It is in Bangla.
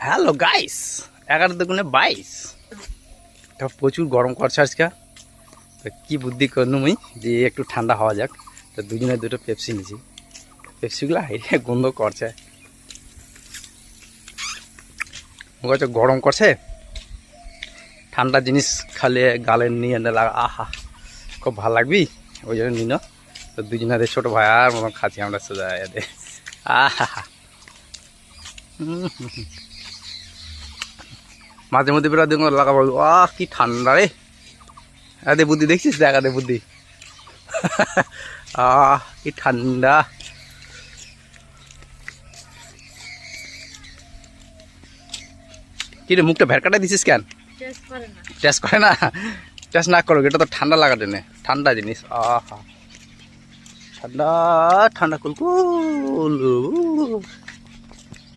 হ্যালো গাইস, 11×22 প্রচুর গরম করছে আজকে। তো কি বুদ্ধি করলু মুই যে একটু ঠান্ডা হওয়া যাক, তো দুজনে দুটো পেপসি নিয়েছি। পেপসিগুলো হাইরে গন্ধ করছে, গরম করছে। ঠান্ডা জিনিস খালে গালে নিয়ে লাগা, আহা খুব ভালো লাগবি, ওই জন্য নিন। তো দুজনে ছোটো ভাই আর মতন খাচ্ছি আমরা সোজা এদের। আহা মাঝে মধ্যে বেড়া দেখুন লাগাবো। আহ কি ঠান্ডা রে, আরে বুদ্ধি দেখছিস, দেখা দে বুদ্ধি। আহ কি ঠান্ডা। কি রে মুখটা ভেরকাটা দিছিস কেন? টেস্ট করে না, টেস্ট না করো, এটা তো ঠান্ডা লাগাতে নে, ঠান্ডা জিনিস। আহা ঠান্ডা ঠান্ডা কুলকুল।